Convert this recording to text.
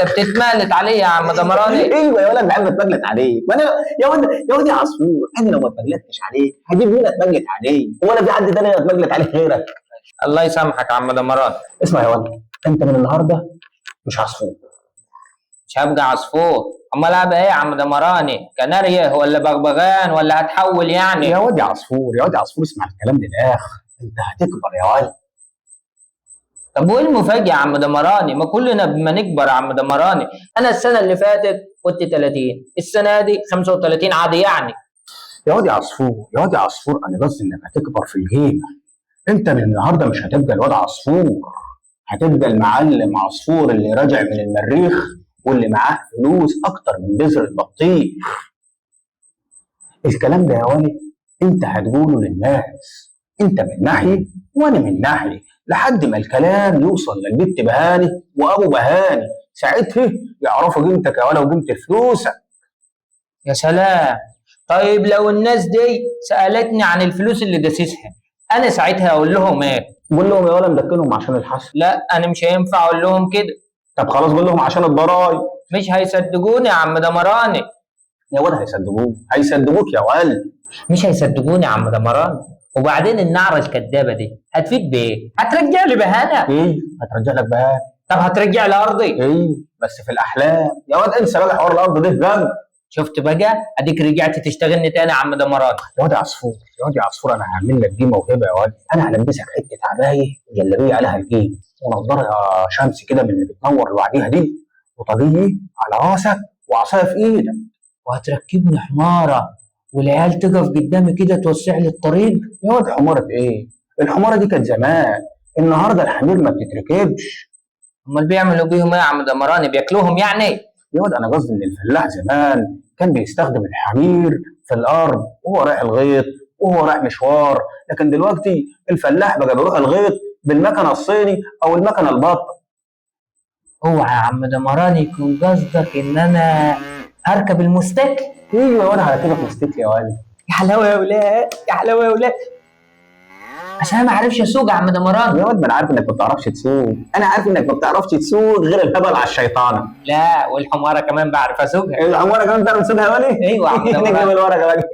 انت بتتملت عليه يا عم دمراني. ايوه يا ولد بحب اتمجلت عليك، وانا يا ولد يا ولد يا عصفور، انا لو ما اتمجلتش عليك هجيب مين اتمجلت عليه؟ هو انا في حد تاني اتمجلت عليه غيرك؟ الله يسامحك يا عم دمراني. اسمع يا ولد، انت من النهارده مش عصفور. مش هبقى عصفور، امال ابقى ايه يا عم دمراني؟ كناريه ولا بغبغان ولا هتحول يعني؟ يا واد يا عصفور، يا واد يا عصفور، اسمع الكلام للاخر، انت هتكبر يا ولد. طب وايه المفاجأة يا عم دمراني؟ ما كلنا بما نكبر يا عم دمراني. انا السنة اللي فاتت كنت 30، السنة دي 35 عادي يعني. يا واد يا عصفور، يا واد يا عصفور، انا قصدي انك هتكبر في الجيم. انت من النهارده مش هتبقى الواد عصفور، هتبقى المعلم عصفور اللي راجع من المريخ واللي معاه فلوس اكتر من بذر البطيخ. الكلام ده يا ولد انت هتقوله للناس، انت من ناحيه وانا من ناحيه، لحد ما الكلام يوصل للبت بهاني وابو بهاني، ساعتها يعرفوا قيمتك يا ولد وقيمه فلوسك. يا سلام. طيب لو الناس دي سألتني عن الفلوس اللي داسسها، انا ساعتها اقول لهم ايه؟ قول لهم يا ولد مدكنهم عشان الحسن. لا انا مش هينفع اقول لهم كده. طب خلاص قول لهم عشان الضرايب. مش هيصدقوني يا عم دمراني. يا ولد هيصدقوك، هيصدقوك يا ولد. مش هيصدقوني يا عم دمراني. وبعدين النعرة الكدابة دي هتفيد بايه؟ هترجع لي بهانة؟ ايه هترجع لك بهانة. طب هترجع لي ارضي؟ ايه بس في الاحلام يا واد، انسى بقى حوار الارض ده جنب. شفت بقى؟ اديك رجعت تشتغلني تاني يا عم دمراني. يا واد يا عصفور، يا واد يا عصفور، انا هعمل لك دي موهبه يا واد، انا هلبسك حته عبايه جلابيه عليها الجيم، ونضاره شمس كده من اللي بتنور لوحديها دي، وطاقيه على راسك، وعصايه في ايدك. وهتركبني حمارة والعيال تقف قدامي كده توسع لي الطريق. يا واد حمارة ايه؟ الحمارة دي كانت زمان، النهارده الحمير ما بتتركبش. امال بيعملوا بيهم ايه يا عم دمراني؟ بياكلوهم يعني؟ يا واد انا قصدي ان الفلاح زمان كان بيستخدم الحمير في الارض وهو رايح الغيط وهو رايح مشوار، لكن دلوقتي الفلاح بقى بيروح الغيط بالمكنه الصيني او المكنه البطه. اوعى يا عم دمراني يكون قصدك ان انا هركب الموتوسيكل؟ ايوه وانا هركبك موتوسيكل يا ولد. يا حلاوه يا ولاد، يا حلاوه يا ولاد. عشان انا ما اعرفش اسوق يا عم دمراني. يا واد ما انا عارف انك ما بتعرفش تسوق، انا عارف انك ما بتعرفش تسوق غير الهبل على الشيطانه. لا والحماره كمان بعرف اسوقها. الحماره كمان بتعرف تسوقها يا ولد؟ ايوه يا عم دمراني. نكتب الورقه بقى.